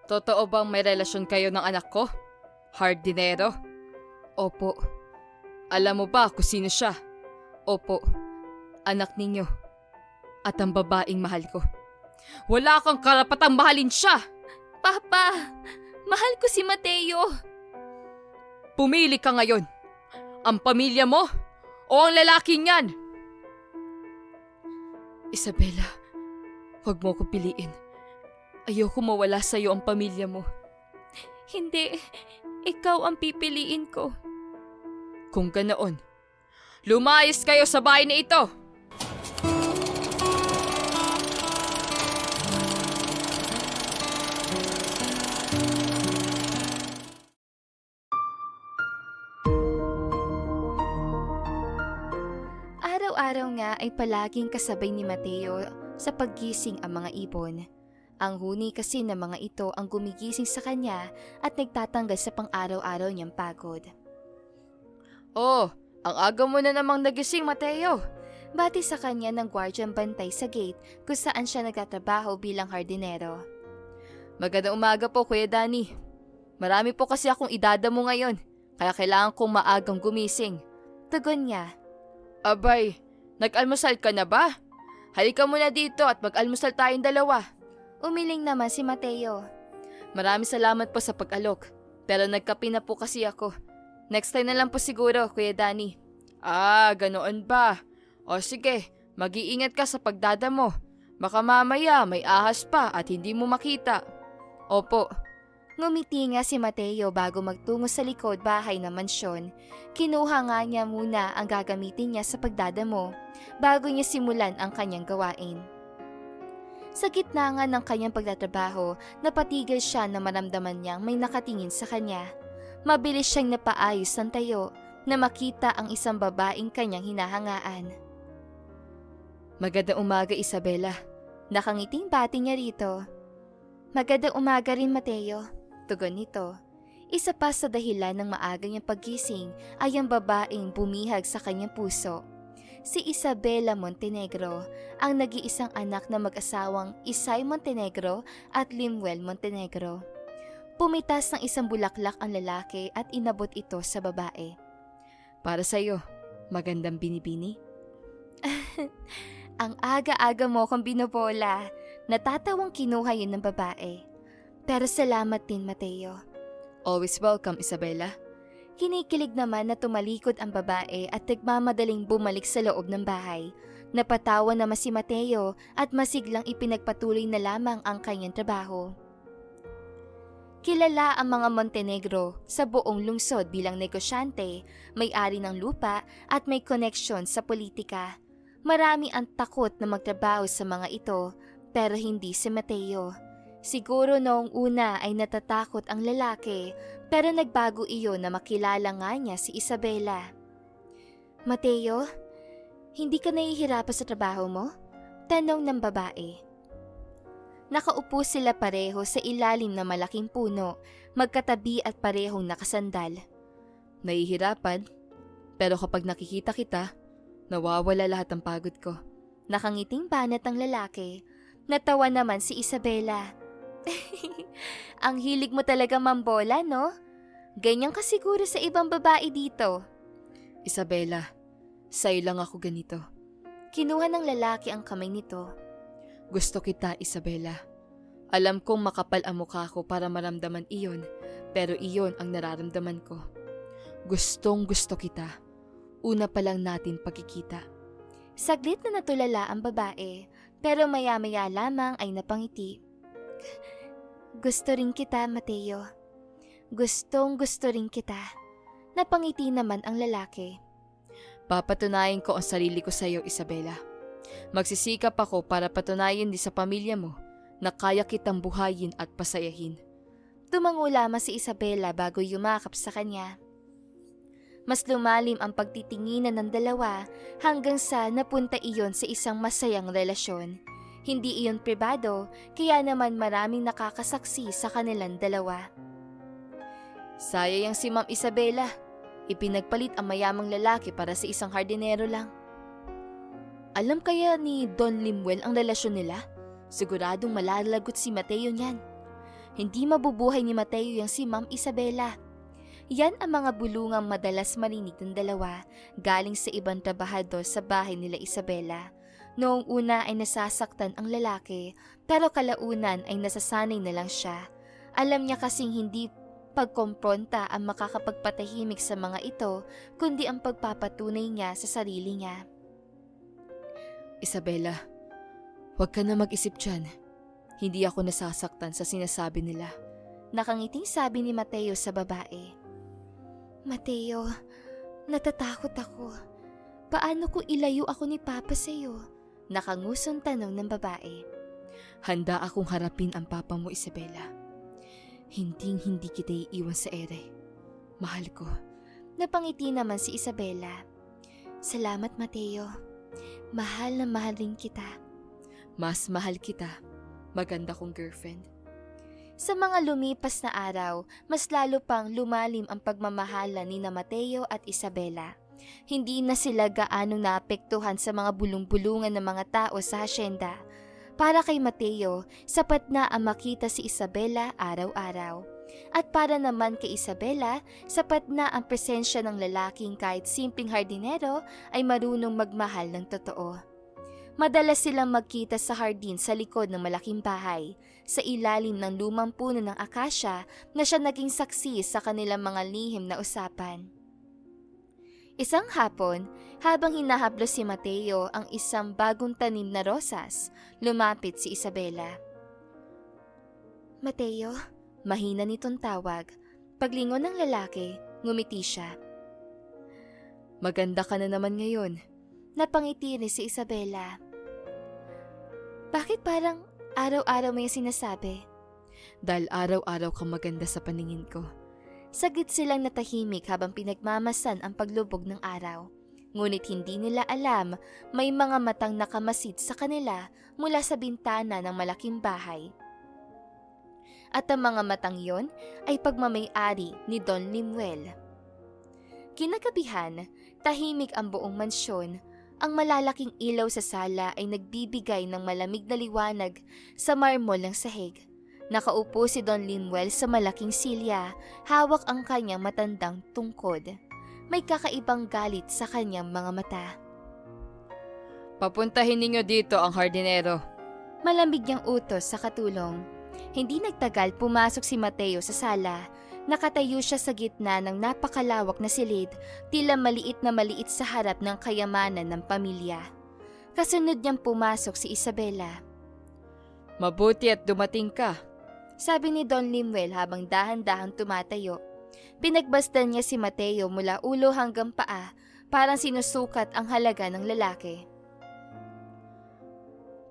Totoo bang may relasyon kayo ng anak ko? Hardinero? Opo. Alam mo ba kung sino siya? Opo. Anak ninyo. At ang babaeng mahal ko. Wala kang karapatang mahalin siya! Papa, mahal ko si Mateo. Pumili ka ngayon. Ang pamilya mo o ang lalaking yan? Isabela, huwag mo ko piliin. Ayoko mawala sa'yo ang pamilya mo. Hindi, ikaw ang pipiliin ko. Kung ganoon, lumayas kayo sa bahay na ito! Araw-araw nga ay palaging kasabay ni Mateo sa paggising ang mga ibon. Ang huni kasi ng mga ito ang gumigising sa kanya at nagtatanggal sa pang-araw-araw niyang pagod. Oh, ang aga mo na namang nagising, Mateo. Bati sa kanya ng gwardyang bantay sa gate kung saan siya nagtatrabaho bilang hardinero. Magandang umaga po, Kuya Danny. Marami po kasi akong idadamo ngayon, kaya kailangan kong maagang gumising. Tugon niya. Abay, nag-almusal ka na ba? Halika muna dito at mag-almusal tayong dalawa. Umiling naman si Mateo. Maraming salamat po sa pag-alok, pero nagkape na po kasi ako. Next time na lang po siguro, Kuya Danny. Ah, ganoon ba? O sige, mag-iingat ka sa pagdadamo. Baka mamaya may ahas pa at hindi mo makita. Opo. Ngumiti nga si Mateo bago magtungo sa likod bahay ng mansyon. Kinuha nga niya muna ang gagamitin niya sa pagdadamo bago niya simulan ang kanyang gawain. Sa gitna nga ng kanyang pagtatrabaho, napatigil siya na maramdaman niyang may nakatingin sa kanya. Mabilis siyang napaayos ng tayo na makita ang isang babaeng kanyang hinahangaan. Magandang umaga, Isabela. Nakangiting bati niya rito. Magandang umaga rin, Mateo. Tugon nito. Isa pa sa dahilan ng maaga niyang paggising ay ang babaeng bumihag sa kanyang puso. Si Isabela Montenegro, ang nag-iisang anak na mag-asawang Isay Montenegro at Limuel Montenegro. Pumitas ng isang bulaklak ang lalaki at inabot ito sa babae. Para sa'yo, magandang binibini. Ang aga-aga mo kong binobola. Natatawang kinuha yun ng babae. Pero salamat din, Mateo. Always welcome, Isabela. Kinikilig naman na tumalikod ang babae at nagmamadaling bumalik sa loob ng bahay. Napatawa naman si Mateo at masiglang ipinagpatuloy na lamang ang kanyang trabaho. Kilala ang mga Montenegro sa buong lungsod bilang negosyante, may-ari ng lupa at may koneksyon sa politika. Marami ang takot na magtrabaho sa mga ito pero hindi si Mateo. Siguro noong una ay natatakot ang lalaki pero nagbago iyon na makilala nga niya si Isabela. Mateo, hindi ka nahihirapan sa trabaho mo? Tanong ng babae. Nakaupo sila pareho sa ilalim ng malaking puno, magkatabi at parehong nakasandal. Nahihirapan, pero kapag nakikita kita, nawawala lahat ng pagod ko. Nakangiting banat ang lalaki. Natawa naman si Isabela. Ang hilig mo talaga mambola, no? Ganyan ka siguro sa ibang babae dito. Isabela, sa'yo lang ako ganito. Kinuha ng lalaki ang kamay nito. Gusto kita, Isabela. Alam kong makapal ang mukha ko para maramdaman iyon, pero iyon ang nararamdaman ko. Gustong gusto kita. Una pa lang natin pagkikita. Saglit na natulala ang babae, pero maya-maya lamang ay napangiti. Gusto rin kita, Mateo. Gustong gusto rin kita. Napangiti naman ang lalaki. Papatunayan ko ang sarili ko sa iyo, Isabela. Magsisikap ako para patunayan din sa pamilya mo na kaya kitang buhayin at pasayahin. Tumango lamang si Isabela bago yumakap sa kanya. Mas lumalim ang pagtitinginan ng dalawa hanggang sa napunta iyon sa isang masayang relasyon. Hindi iyon pribado, kaya naman maraming nakakasaksi sa kanilang dalawa. Sayang si Ma'am Isabela. Ipinagpalit ang mayamang lalaki para sa isang hardinero lang. Alam kaya ni Don Limuel ang relasyon nila? Siguradong malalagot si Mateo niyan. Hindi mabubuhay ni Mateo yang si Ma'am Isabela. Yan ang mga bulungang madalas marinig ng dalawa galing sa ibang trabahador sa bahay nila Isabela. Noong una ay nasasaktan ang lalaki pero kalaunan ay nasasanay na lang siya. Alam niya kasing hindi pagkompronta ang makakapagpatahimik sa mga ito kundi ang pagpapatunay niya sa sarili niya. Isabela, huwag ka na mag-isip dyan. Hindi ako nasasaktan sa sinasabi nila. Nakangiting sabi ni Mateo sa babae. Mateo, natatakot ako. Paano kung ilayo ako ni Papa sa'yo? Nakangusong tanong ng babae. Handa akong harapin ang papa mo, Isabela. Hindi kita iiwan sa ere. Mahal ko. Napangiti naman si Isabela. Salamat, Mateo. Mahal na mahal rin kita. Mas mahal kita. Maganda kong girlfriend. Sa mga lumipas na araw, mas lalo pang lumalim ang pagmamahala ni na Mateo at Isabela. Hindi na sila gaanong naapektuhan sa mga bulong-bulungan ng mga tao sa hasyenda. Para kay Mateo, sapat na ang makita si Isabela araw-araw. At para naman kay Isabela, sapat na ang presensya ng lalaking kahit simpleng hardinero ay marunong magmahal ng totoo. Madalas silang magkita sa hardin sa likod ng malaking bahay, sa ilalim ng lumang puno ng akasya na siya naging saksi sa kanilang mga lihim na usapan. Isang hapon, habang hinahablo si Mateo ang isang bagong tanim na rosas, lumapit si Isabela. Mateo, mahina nitong tawag. Paglingon ng lalaki, ngumiti siya. Maganda ka na naman ngayon. Napangiti rin si Isabela. Bakit parang araw-araw mo yung sinasabi? Dahil araw-araw kang maganda sa paningin ko. Saglit silang natahimik habang pinagmamasan ang paglubog ng araw. Ngunit hindi nila alam, may mga matang nakamasid sa kanila mula sa bintana ng malaking bahay. At ang mga matang yon ay pagmamay-ari ni Don Limuel. Kinagabihan, tahimik ang buong mansyon. Ang malalaking ilaw sa sala ay nagbibigay ng malamig na liwanag sa marmol ng sahig. Nakaupo si Don Limuel sa malaking silya, hawak ang kanyang matandang tungkod. May kakaibang galit sa kanyang mga mata. Papuntahin ninyo dito ang hardinero. Malamig niyang utos sa katulong. Hindi nagtagal pumasok si Mateo sa sala. Nakatayo siya sa gitna ng napakalawak na silid, tila maliit na maliit sa harap ng kayamanan ng pamilya. Kasunod niyang pumasok si Isabela. Mabuti at dumating ka. Sabi ni Don Limuel habang dahan-dahang tumatayo. Pinagbasdan niya si Mateo mula ulo hanggang paa, parang sinusukat ang halaga ng lalaki.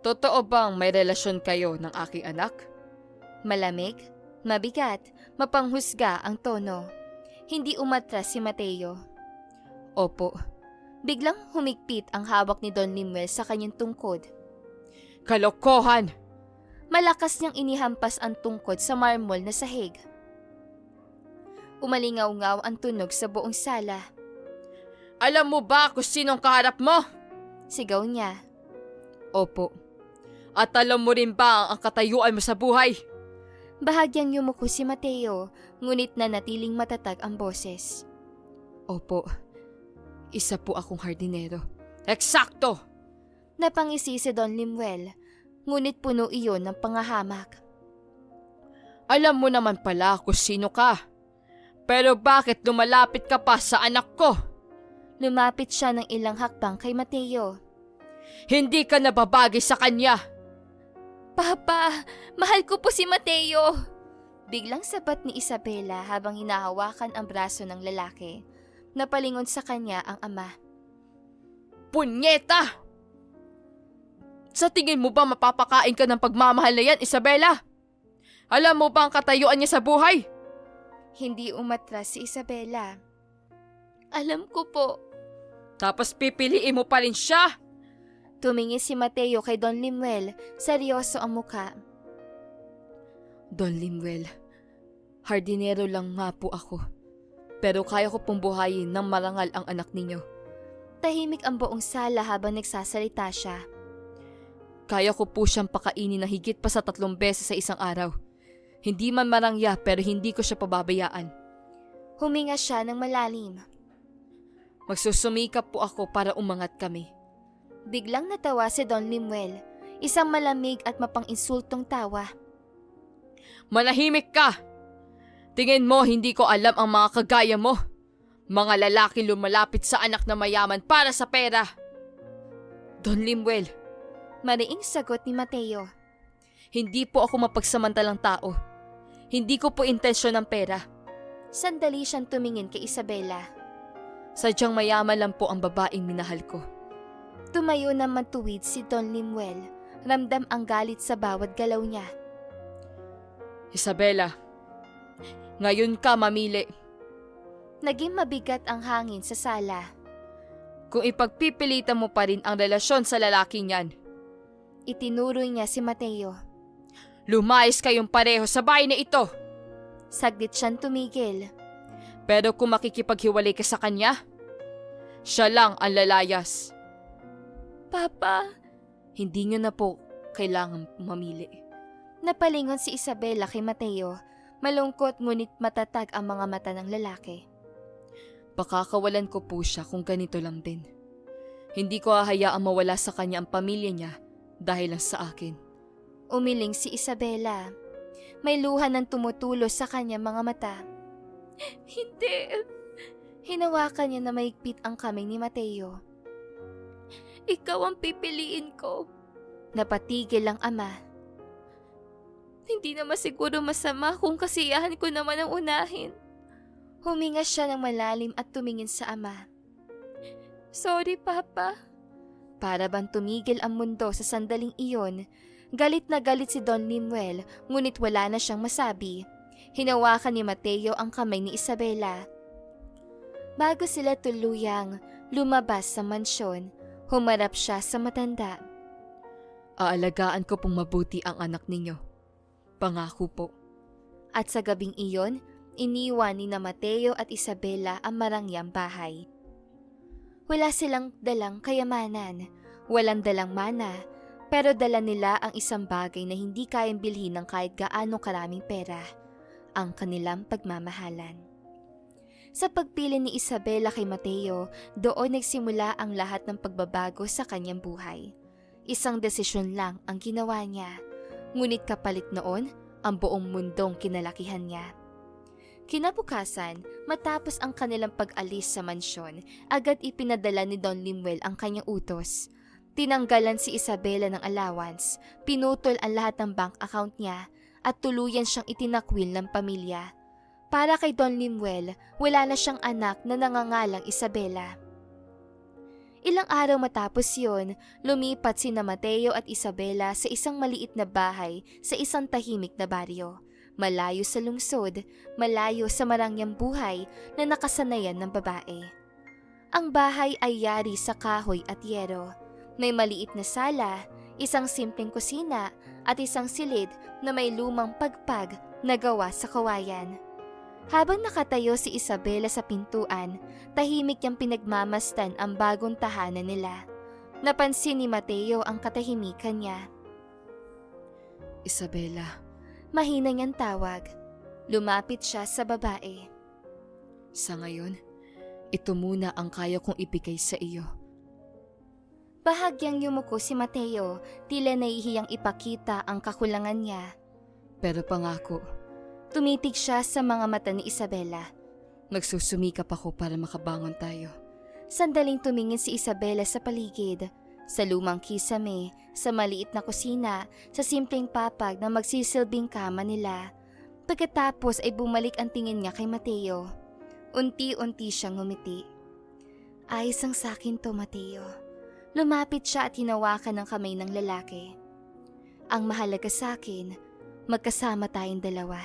Totoo bang may relasyon kayo ng aking anak? Malamig, mabigat, mapanghusga ang tono. Hindi umatras si Mateo. Opo. Biglang humigpit ang hawak ni Don Limuel sa kanyang tungkod. Kalokohan! Malakas niyang inihampas ang tungkod sa marmol na sahig. Umalingaw-ngaw ang tunog sa buong sala. Alam mo ba kung sinong kaharap mo? Sigaw niya. Opo. At alam mo rin ba ang katayuan mo sa buhay? Bahagyang yumuko si Mateo, ngunit nanatiling matatag ang boses. Opo. Isa po akong hardinero. Eksakto! Napangisi si Don Limuel, ngunit puno iyon ng pangahamak. Alam mo naman pala kung sino ka. Pero bakit lumalapit ka pa sa anak ko? Lumapit siya ng ilang hakbang kay Mateo. Hindi ka nababagay sa kanya. Papa, mahal ko po si Mateo. Biglang sabat ni Isabela habang hinahawakan ang braso ng lalaki. Napalingon sa kanya ang ama. Punyeta! Sa tingin mo ba mapapakain ka ng pagmamahal na yan, Isabela? Alam mo ba ang katayuan niya sa buhay? Hindi umatras si Isabela. Alam ko po. Tapos pipiliin mo pa rin siya? Tumingin si Mateo kay Don Limuel, seryoso ang muka. Don Limuel, hardinero lang nga po ako. Pero kaya ko pong buhayin ng marangal ang anak ninyo. Tahimik ang buong sala habang nagsasalita siya. Kaya ko po siyang pakainin na higit pa sa 3 beses sa isang araw. Hindi man marangya pero hindi ko siya pababayaan. Huminga siya ng malalim. Magsusumikap po ako para umangat kami. Biglang natawa si Don Limuel, isang malamig at mapang-insultong tawa. Manahimik ka! Tingin mo hindi ko alam ang mga kagaya mo? Mga lalaki lumalapit sa anak na mayaman para sa pera. Don Limuel, Mariing sagot ni Mateo. hindi po ako mapagsamantalang tao. Hindi ko po intensyon ng pera. Sandali siyang tumingin kay Isabela. Sadyang mayaman lang po ang babaeng minahal ko. Tumayo naman tuwid si Don Limuel. Ramdam ang galit sa bawat galaw niya. Isabela, ngayon ka mamili. Naging mabigat ang hangin sa sala. Kung ipagpipilitan mo pa rin ang relasyon sa lalaking yan, Itinuroy niya si Mateo. lumayas kayong pareho sa bahay na ito. Saglit siyang tumigil. Pero kung makikipaghiwalay ka sa kanya, siya lang ang lalayas. Papa, Hindi nyo na po kailangan mamili. napalingon si Isabela kay Mateo. Malungkot ngunit matatag ang mga mata ng lalaki. Pakakawalan ko po siya kung ganito lang din. Hindi ko hahayaang mawala sa kanya ang pamilya niya dahil lang sa akin. Umiling si Isabela. May luha ng tumutulo sa kanya mga mata. Hindi. Hinawakan niya na maigpit ang kamay ni Mateo. Ikaw ang pipiliin ko. Napatigil ang ama. Hindi naman siguro masama kung kasiyahan ko naman ang unahin. Huminga siya ng malalim at tumingin sa ama. Sorry, Papa. Para bang tumigil ang mundo sa sandaling iyon, galit na galit si Don Limuel ngunit wala na siyang masabi. Hinawakan ni Mateo ang kamay ni Isabela. Bago sila tuluyang lumabas sa mansyon, humarap siya sa matanda. Aalagaan ko pong mabuti ang anak ninyo. Pangako po. At sa gabing iyon, iniwan ni na Mateo at Isabela ang marangyang bahay. Wala silang dalang kayamanan, walang dalang mana, pero dala nila ang isang bagay na hindi kayang bilhin ng kahit gaano karaming pera, ang kanilang pagmamahalan. Sa pagpili ni Isabela kay Mateo, doon nagsimula ang lahat ng pagbabago sa kanyang buhay. Isang desisyon lang ang ginawa niya, ngunit kapalit noon ang buong mundong kinalakihan niya. Kinabukasan, matapos ang kanilang pag-alis sa mansyon, agad ipinadala ni Don Limuel ang kanyang utos. Tinanggalan si Isabela ng allowance, pinutol ang lahat ng bank account niya, at tuluyan siyang itinakwil ng pamilya. Para kay Don Limuel, wala na siyang anak na nangangalang Isabela. Ilang araw matapos yon, lumipat sina Mateo at Isabela sa isang maliit na bahay sa isang tahimik na baryo. Malayo sa lungsod, malayo sa marangyang buhay na nakasanayan ng babae. Ang bahay ay yari sa kahoy at yero. May maliit na sala, isang simpleng kusina at isang silid na may lumang pagpag na gawa sa kawayan. Habang nakatayo si Isabela sa pintuan, tahimik niyang pinagmamasdan ang bagong tahanan nila. Napansin ni Mateo ang katahimikan niya. Isabela, Mahina niyang tawag. Lumapit siya sa babae. sa ngayon, ito muna ang kaya kong ibigay sa iyo. Bahagyang yumuko si Mateo, tila nahihiyang ipakita ang kakulangan niya. Pero pangako, Tumitig siya sa mga mata ni Isabela. nagsusumikap ako para makabangon tayo. Sandaling tumingin si Isabela sa paligid, sa lumang kisame, sa maliit na kusina, sa simpleng papag na magsisilbing kama nila. Pagkatapos ay bumalik ang tingin niya kay Mateo. Unti-unti siyang ngumiti. Ayos ang sakin to, Mateo. Lumapit siya at hinawakan ng kamay ng lalaki. Ang mahalaga sa akin, magkasama tayong dalawa.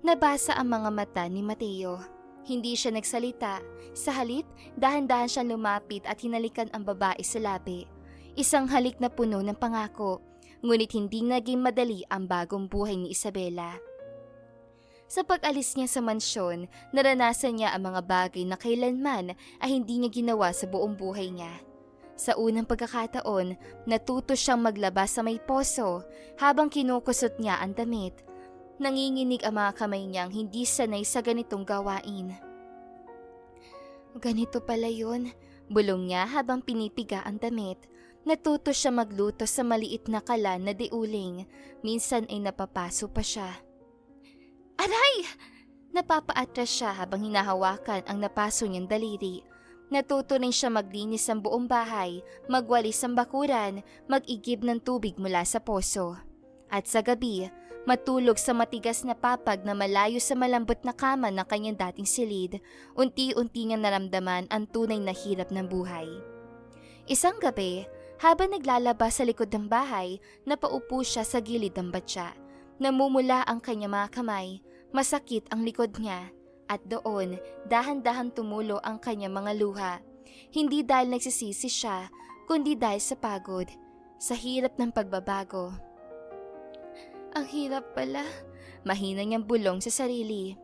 Nabasa ang mga mata ni Mateo. Hindi siya nagsalita. Sa halip, dahan-dahan siyang lumapit at hinalikan ang babae sa labi. Isang halik na puno ng pangako, ngunit hindi naging madali ang bagong buhay ni Isabela. Sa pag-alis niya sa mansyon, naranasan niya ang mga bagay na kailanman ay hindi niya ginawa sa buong buhay niya. Sa unang pagkakataon, natuto siyang maglaba sa may poso habang kinukusot niya ang damit. Nanginginig ang mga kamay niyang hindi sanay sa ganitong gawain. Ganito pala yun, bulong niya habang pinipiga ang damit. Natuto siya magluto sa maliit na kalan na diuling. Minsan ay napapaso pa siya. Aray! Napapaatras siya habang hinahawakan ang napaso niyang daliri. Natuto rin siya maglinis ng buong bahay, magwalis ng bakuran, mag-igib ng tubig mula sa poso. At sa gabi, matulog sa matigas na papag na malayo sa malambot na kama ng kanyang dating silid. Unti-unti niyang naramdaman ang tunay na hirap ng buhay. Isang gabi, habang naglalaba sa likod ng bahay, napaupo siya sa gilid ng batya. Namumula ang kanyang mga kamay, masakit ang likod niya, at doon, dahan-dahan tumulo ang kanyang mga luha. Hindi dahil nagsisisi siya, kundi dahil sa pagod, sa hirap ng pagbabago. Ang hirap pala, mahina niyang bulong sa sarili.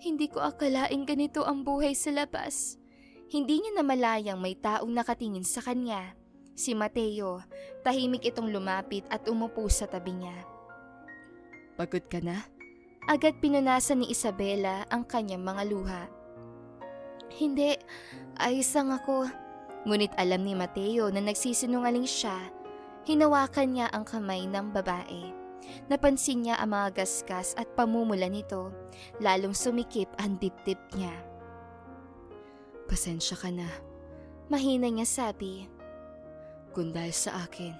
Hindi ko akalain ganito ang buhay sa labas. Hindi niya namalayang may taong nakatingin sa kanya. Si Mateo, tahimik itong lumapit at umupo sa tabi niya. Pagod ka na? Agad pinunasan ni Isabela ang kanyang mga luha. Hindi, ayos lang ako. Ngunit alam ni Mateo na nagsisinungaling siya. Hinawakan niya ang kamay ng babae. Napansin niya ang mga gasgas at pamumula nito. Lalong sumikip ang dibdib niya. Pasensya ka na. Mahina niya sabi. Kung dahil sa akin,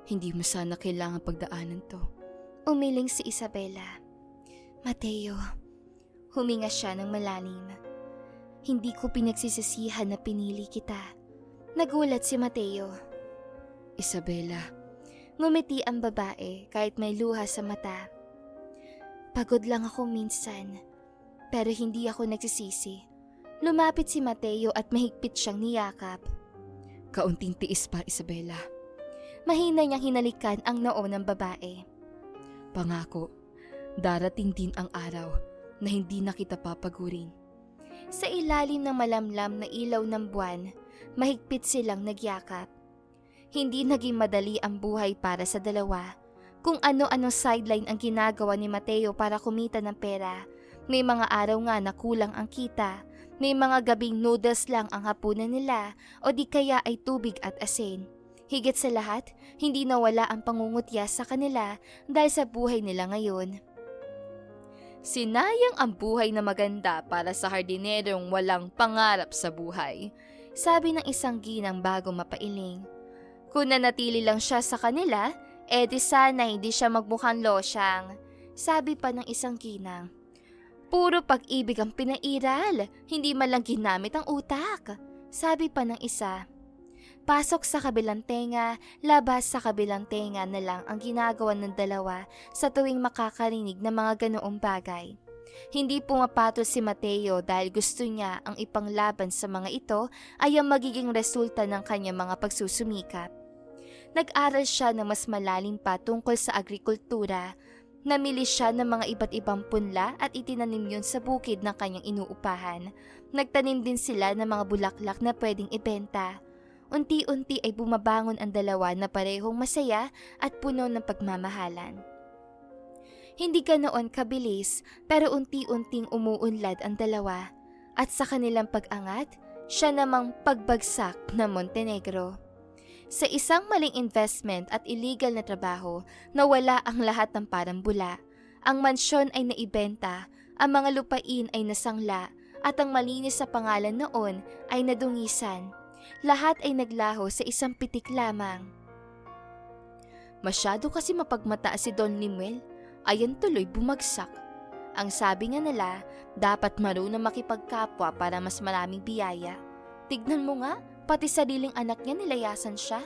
hindi mo sana kailangan pagdaanan to. Umiling si Isabela. Mateo, huminga siya ng malalim. Hindi ko pinagsisisihan na pinili kita. Nagulat si Mateo. Isabela. Ngumiti ang babae kahit may luha sa mata. Pagod lang ako minsan, pero hindi ako nagsisisi. Lumapit si Mateo at mahigpit siyang niyakap. Kaunting tiis pa, Isabela. Mahina niyang hinalikan ang noo ng babae. Pangako, darating din ang araw na hindi na kita papagurin. Sa ilalim ng malamlam na ilaw ng buwan, mahigpit silang nagyakap. Hindi naging madali ang buhay para sa dalawa. Kung ano-anong sideline ang ginagawa ni Mateo para kumita ng pera. May mga araw nga na kulang ang kita. May mga gabing noodles lang ang hapunan nila o di kaya ay tubig at asin. Higit sa lahat, hindi nawala ang pangungutya sa kanila dahil sa buhay nila ngayon. Sinayang ang buhay na maganda para sa hardinerong walang pangarap sa buhay. Sabi ng isang ginang bago mapailing. Kung nanatili lang siya sa kanila, di sana hindi siya magmukhang losyang. Sabi pa ng isang ginang. Puro pag-ibig ang pinairal, hindi man lang ginamit ang utak. Sabi pa ng isa. Pasok sa kabilang tenga, labas sa kabilang tenga na lang ang ginagawa ng dalawa sa tuwing makakarinig ng mga ganoong bagay. Hindi pumapatol si Mateo dahil gusto niya ang ipanglaban sa mga ito ay ang magiging resulta ng kanyang mga pagsusumikap. Nag-aral siya ng mas malalim pa tungkol sa agrikultura. Namili siya ng mga iba't ibang punla at itinanim yun sa bukid ng kanyang inuupahan. Nagtanim din sila ng mga bulaklak na pwedeng ibenta. Unti-unti ay bumabangon ang dalawa na parehong masaya at puno ng pagmamahalan. Hindi ganoon kabilis pero unti-unting umuunlad ang dalawa at sa kanilang pag-angat, siya namang pagbagsak ng Montenegro. Sa isang maling investment at illegal na trabaho, nawala ang lahat ng parang bula. Ang mansyon ay naibenta, ang mga lupain ay nasangla at ang malinis sa pangalan noon ay nadungisan. Lahat ay naglaho sa isang pitik lamang. Masyado kasi mapagmataas si Don Limuel, ayan tuloy bumagsak. Ang sabi nga nila, dapat marunong makipagkapwa para mas maraming biyaya. Tignan mo nga, pati sariling anak niya nilayasan siya.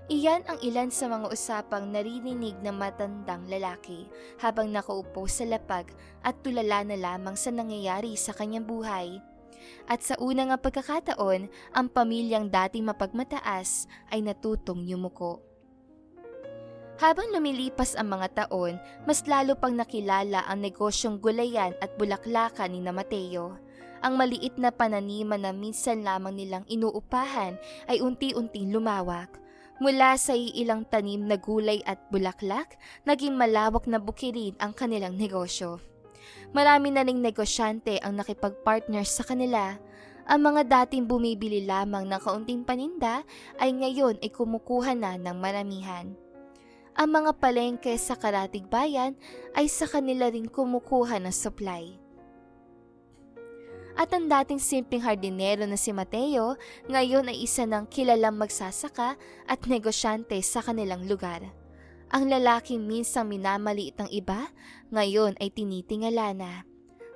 Iyan ang ilan sa mga usapang naririnig ng matandang lalaki habang nakaupo sa lapag at tulala na lamang sa nangyayari sa kanyang buhay. At sa unang pagkakataon, ang pamilyang dating mapagmataas ay natutong yumuko. Habang lumilipas ang mga taon, mas lalo pang nakilala ang negosyong gulayan at bulaklakan ni Mateo. Ang maliit na pananiman na minsan lamang nilang inuupahan ay unti-unting lumawak. Mula sa iilang tanim na gulay at bulaklak, naging malawak na bukirin ang kanilang negosyo. Marami na ring negosyante ang nakipag-partner sa kanila. Ang mga dating bumibili lamang ng kaunting paninda ay ngayon ay kumukuha na ng maramihan. Ang mga palengke sa karatig bayan ay sa kanila rin kumukuha ng supply. At ang dating simpleng hardinero na si Mateo, ngayon ay isa ng kilalang magsasaka at negosyante sa kanilang lugar. Ang lalaking minsang minamaliit ng iba, ngayon ay tinitingala na.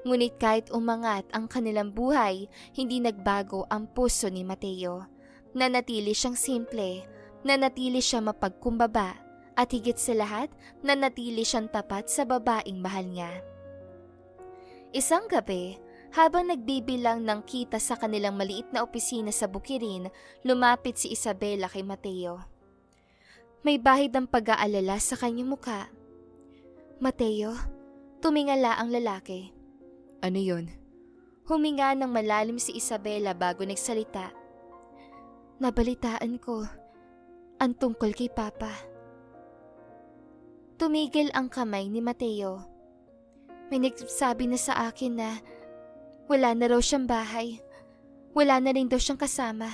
Ngunit kahit umangat ang kanilang buhay, hindi nagbago ang puso ni Mateo. Nanatili siyang simple, nanatili siya mapagkumbaba, at higit sa lahat, nanatili siyang tapat sa babaeng mahal niya. Isang gabi, habang nagbibilang ng kita sa kanilang maliit na opisina sa Bukirin, lumapit si Isabela kay Mateo. May bahid ng pag-aalala sa kanyang muka. Mateo, tumingala ang lalaki. Ano yun? Huminga ng malalim si Isabela bago nagsalita. Nabalitaan ko ang tungkol kay Papa. Tumigil ang kamay ni Mateo. May nagsabi na sa akin na wala na raw siyang bahay. Wala na rin daw siyang kasama.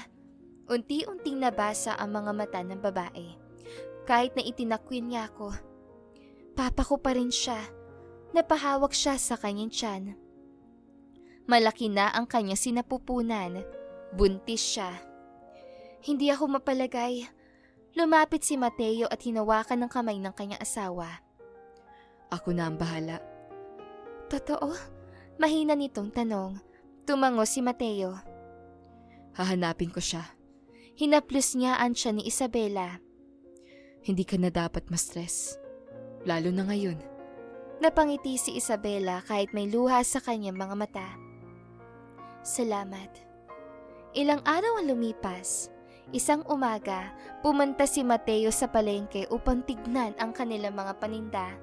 Unti-unting nabasa ang mga mata ng babae. Kahit na itinakwil niya ako. Papa ko pa rin siya. Napahawak siya sa kanyang tiyan. Malaki na ang kanyang sinapupunan. Buntis siya. Hindi ako mapalagay. Lumapit si Mateo at hinawakan ng kamay ng kanyang asawa. Ako na ang bahala. Totoo? Mahina nitong tanong. Tumango si Mateo. Hahanapin ko siya. Hinaplos niya ang tiyan ni Isabela. Hindi ka na dapat ma-stress. Lalo na ngayon. Napangiti si Isabela kahit may luha sa kanyang mga mata. Salamat. Ilang araw ang lumipas. Isang umaga, pumunta si Mateo sa palengke upang tignan ang kanilang mga paninda.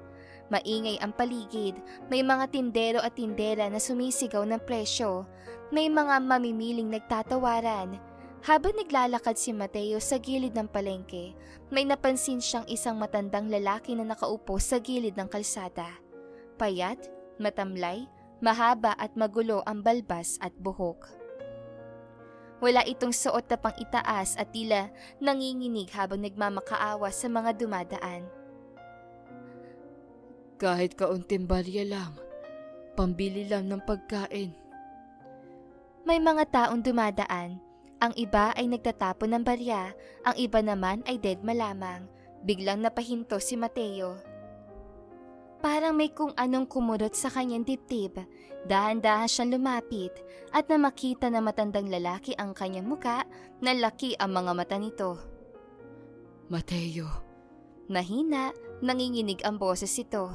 Maingay ang paligid, may mga tindero at tindera na sumisigaw ng presyo. May mga mamimiling nagtatawaran. Habang naglalakad si Mateo sa gilid ng palengke, may napansin siyang isang matandang lalaki na nakaupo sa gilid ng kalsada. Payat, matamlay, mahaba at magulo ang balbas at buhok. Wala itong suot na pang itaas at tila nanginginig habang nagmamakaawa sa mga dumadaan. Kahit kaunting barya lang, pambili lang ng pagkain. May mga taong dumadaan. Ang iba ay nagtatapon ng barya, ang iba naman ay deadma lamang. Biglang napahinto si Mateo. Parang may kung anong kumurot sa kanyang dibdib. Dahan-dahan siyang lumapit at na makita na matandang lalaki ang kanyang muka, na laki ang mga mata nito. Mateo. Mahina, nanginginig ang boses ito.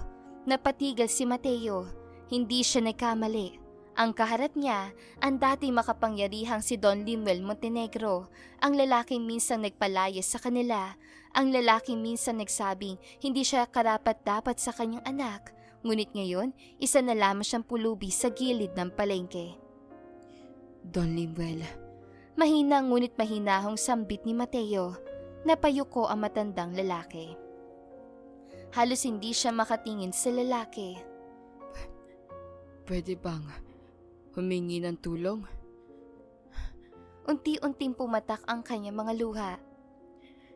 Napatigil si Mateo. Hindi siya nagkamali. Ang kaharap niya, ang dating makapangyarihang si Don Limuel Montenegro, ang lalaking minsang nagpalayas sa kanila, ang lalaking minsang nagsabing hindi siya karapat-dapat sa kanyang anak, ngunit ngayon, isa na lamang siyang pulubi sa gilid ng palengke. Don Limuel. Mahina ngunit mahinahong sambit ni Mateo. Napayuko ang matandang lalaki. Halos hindi siya makatingin sa lalaki. Pwede bang humingi ng tulong? Unti-unting pumatak ang kanyang mga luha.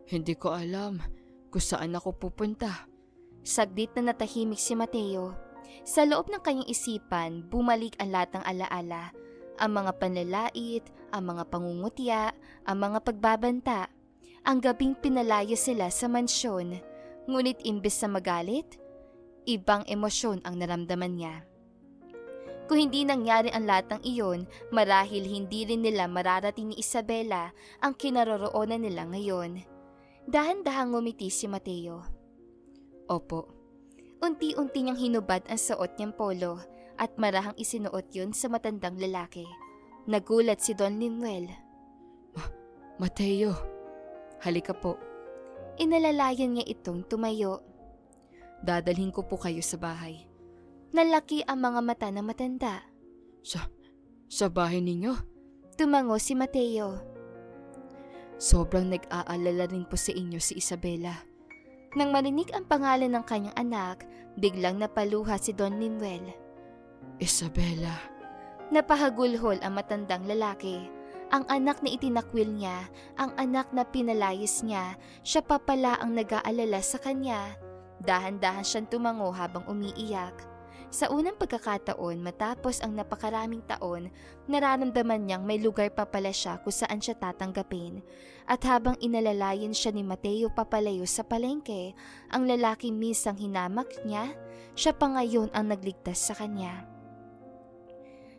Hindi ko alam kung saan ako pupunta. Saglit na natahimik si Mateo. Sa loob ng kanyang isipan, bumalik ang lahat ng alaala. Ang mga panlalait, ang mga pangungutya, ang mga pagbabanta. Ang gabing pinalayo sila sa mansyon. Ngunit imbes na magalit, ibang emosyon ang naramdaman niya. Kung hindi nangyari ang lahat ng iyon, marahil hindi rin nila mararating ni Isabela ang kinaroroonan nila ngayon. Dahan-dahang ngumiti si Mateo. Opo. Unti-unti niyang hinubad ang suot niyang polo at marahang isinuot yun sa matandang lalaki. Nagulat si Don Limuel. Mateo, halika po. Inalalayan niya itong tumayo. Dadalhin ko po kayo sa bahay. Nalaki ang mga mata ng matanda. Sa bahay ninyo? Tumango si Mateo. Sobrang nag-aalala rin po sa inyo si Isabela. Nang marinig ang pangalan ng kanyang anak, biglang napaluha si Don Limuel. Isabela. Napahagulhol ang matandang lalaki. Ang anak na itinakwil niya, ang anak na pinalayas niya, siya pa pala ang nag-aalala sa kanya. Dahan-dahan siyang tumango habang umiiyak. Sa unang pagkakataon matapos ang napakaraming taon, nararamdaman niyang may lugar pa pala siya kung saan siya tatanggapin. At habang inalalayan siya ni Mateo papalayo sa palengke, ang lalaki misang hinamak niya, siya pa ngayon ang nagligtas sa kanya.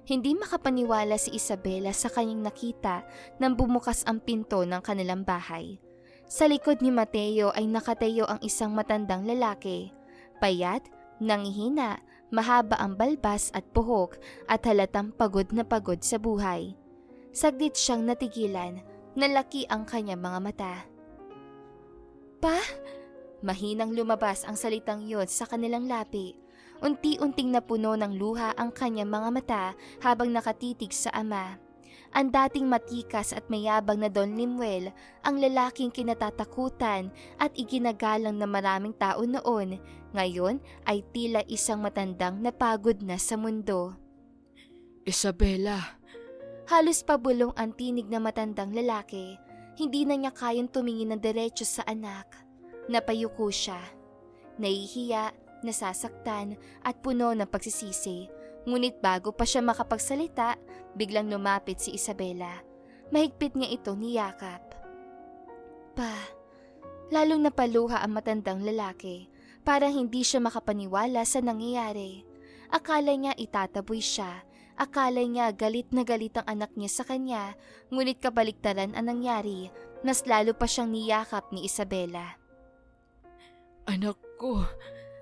Hindi makapaniwala si Isabela sa kanyang nakita nang bumukas ang pinto ng kanilang bahay. Sa likod ni Mateo ay nakatayo ang isang matandang lalaki. Payat, nangihina, mahaba ang balbas at buhok at halatang pagod na pagod sa buhay. Saglit siyang natigilan, nalaki ang kanyang mga mata. Pa? Mahinang lumabas ang salitang yon sa kanilang labi. Unti-unting napuno ng luha ang kanyang mga mata habang nakatitig sa ama. Ang dating matikas at mayabang na Don Limuel, ang lalaking kinatatakutan at iginagalang na maraming tao noon, ngayon ay tila isang matandang napagod na sa mundo. Isabela. Halos pabulong ang tinig na matandang lalaki. Hindi na niya kayang tumingin ng diretso sa anak. Napayuko siya. Nahihiya, nasasaktan at puno ng pagsisisi. Ngunit bago pa siya makapagsalita, biglang lumapit si Isabela. Mahigpit niya ito niyakap. Pa, lalong napaluha ang matandang lalaki. Parang hindi siya makapaniwala sa nangyayari. Akala niya itataboy siya. Akala niya galit na galit ang anak niya sa kanya. Ngunit kabaliktaran ang nangyari. Mas lalo pa siyang niyakap ni Isabela. Anak ko.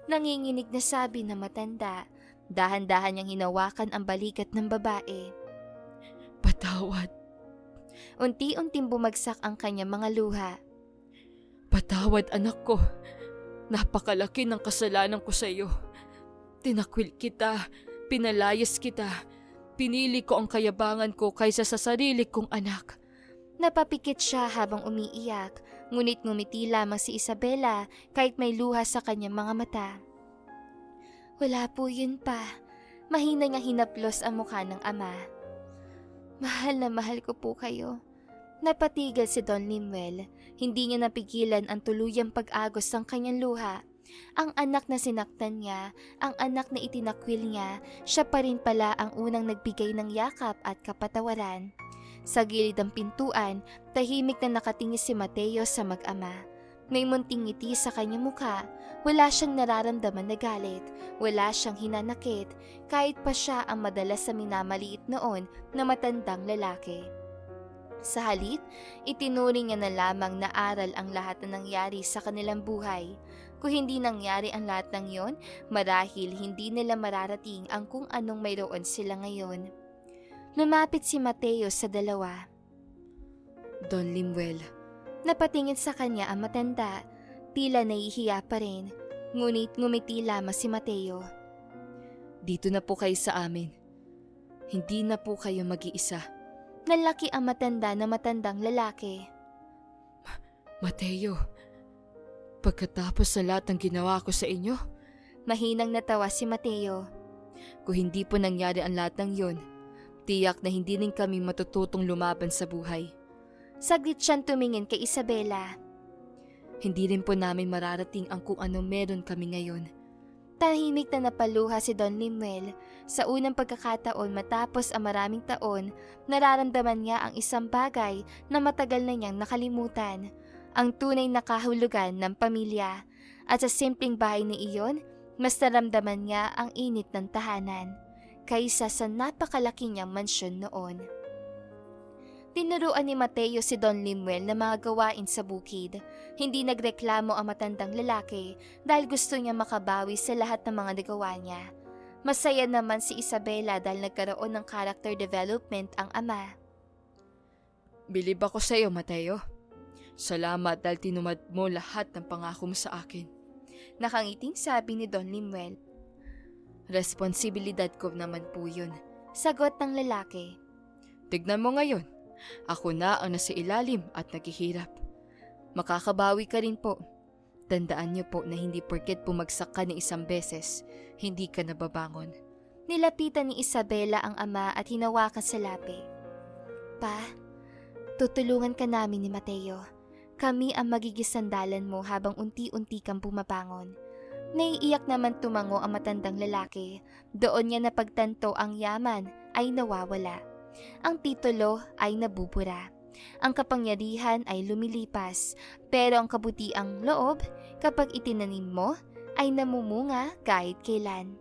Nanginginig na sabi ng matanda. Dahan-dahan niyang hinawakan ang balikat ng babae. Patawad. Unti-unting bumagsak ang kanyang mga luha. Patawad anak ko. Napakalaki ng kasalanan ko sa iyo. Tinakwil kita, pinalayas kita. Pinili ko ang kayabangan ko kaysa sa sarili kong anak. Napapikit siya habang umiiyak, ngunit ngumiti lamang si Isabela kahit may luha sa kanyang mga mata. Wala po yun pa. Mahina niyang hinaplos ang mukha ng ama. Mahal na mahal ko po kayo. Napatigil si Don Limuel. Hindi niya napigilan ang tuluyang pag-agos ng kanyang luha. Ang anak na sinaktan niya, ang anak na itinakwil niya, siya pa rin pala ang unang nagbigay ng yakap at kapatawaran. Sa gilid ng pintuan, tahimik na nakatingin si Mateo sa mag-ama. May munting ngiti sa kanyang mukha. Wala siyang nararamdaman na galit. Wala siyang hinanakit, kahit pa siya ang madalas sa minamaliit noon na matandang lalaki. Sa halip, itinuring niya na lamang na aral ang lahat na nangyari sa kanilang buhay. Kung hindi nangyari ang lahat ng yon, marahil hindi nila mararating ang kung anong mayroon sila ngayon. Lumapit si Mateo sa dalawa. Don Limuel. Napatingin sa kanya ang matanda. Tila nahihiya pa rin. Ngunit ngumiti lamang si Mateo. Dito na po kayo sa amin. Hindi na po kayo mag-iisa. Nalaki ang matanda na matandang lalaki. Mateo, pagkatapos sa lahat ng ginawa ko sa inyo, Mahinang natawa si Mateo. kung hindi po nangyari ang lahat ng yon, tiyak na hindi rin kami matututong lumaban sa buhay. Saglit siyang tumingin kay Isabela. Hindi rin po namin mararating ang kung ano meron kami ngayon. Tahimik na napaluha si Don Limuel. Sa unang pagkakataon matapos ang maraming taon, nararamdaman niya ang isang bagay na matagal na niyang nakalimutan. Ang tunay na kahulugan ng pamilya. At sa simpleng bahay na iyon, mas naramdaman niya ang init ng tahanan kaysa sa napakalaki niyang mansyon noon. Tinuruan ni Mateo si Don Limuel na mga gawain sa bukid. Hindi nagreklamo ang matandang lalaki dahil gusto niya makabawi sa lahat ng mga nagawa niya. Masaya naman si Isabela dahil nagkaroon ng character development ang ama. Bilib ako sa iyo, Mateo. Salamat dahil tinumad mo lahat ng pangako mo sa akin. Nakangiting sabi ni Don Limuel. Responsibilidad ko naman po yun. Sagot ng lalaki. Tignan mo ngayon. Ako na ang nasa ilalim at naghihirap. Makakabawi ka rin po. Tandaan niyo po na hindi porket bumagsak ka ng isang beses, hindi ka nababangon. Nilapitan ni Isabela ang ama at hinawakan sa labi. Pa, tutulungan ka namin ni Mateo. Kami ang magiging sandalan mo habang unti-unti kang bumabangon. Naiiyak naman tumango ang matandang lalaki. Doon niya napagtanto ang yaman ay nawawala. Ang titulo ay nabubura. Ang kapangyarihan ay lumilipas. Pero ang kabutiang loob, kapag itinanim mo, ay namumunga kahit kailan.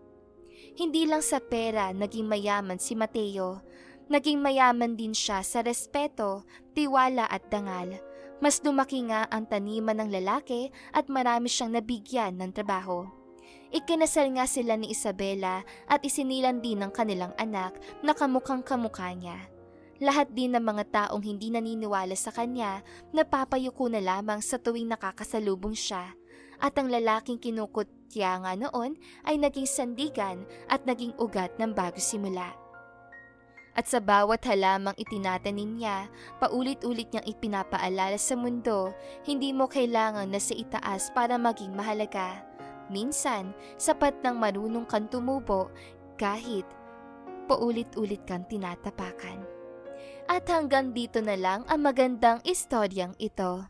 Hindi lang sa pera naging mayaman si Mateo. Naging mayaman din siya sa respeto, tiwala at dangal. Mas lumaki nga ang taniman ng lalaki at marami siyang nabigyan ng trabaho. Ikinasal nga sila ni Isabela at isinilang din ng kanilang anak na kamukhang kamukha niya. Lahat din ng mga taong hindi naniniwala sa kanya napapayuko na lamang sa tuwing nakakasalubong siya. At ang lalaking kinukutya nga noon ay naging sandigan at naging ugat ng bago simula. At sa bawat halamang itinatanim niya, paulit-ulit niyang ipinapaalala sa mundo, hindi mo kailangan na sa itaas para maging mahalaga. Minsan, sapat nang marunong kang tumubo kahit paulit-ulit kang tinatapakan. At hanggang dito na lang ang magandang istoryang ito.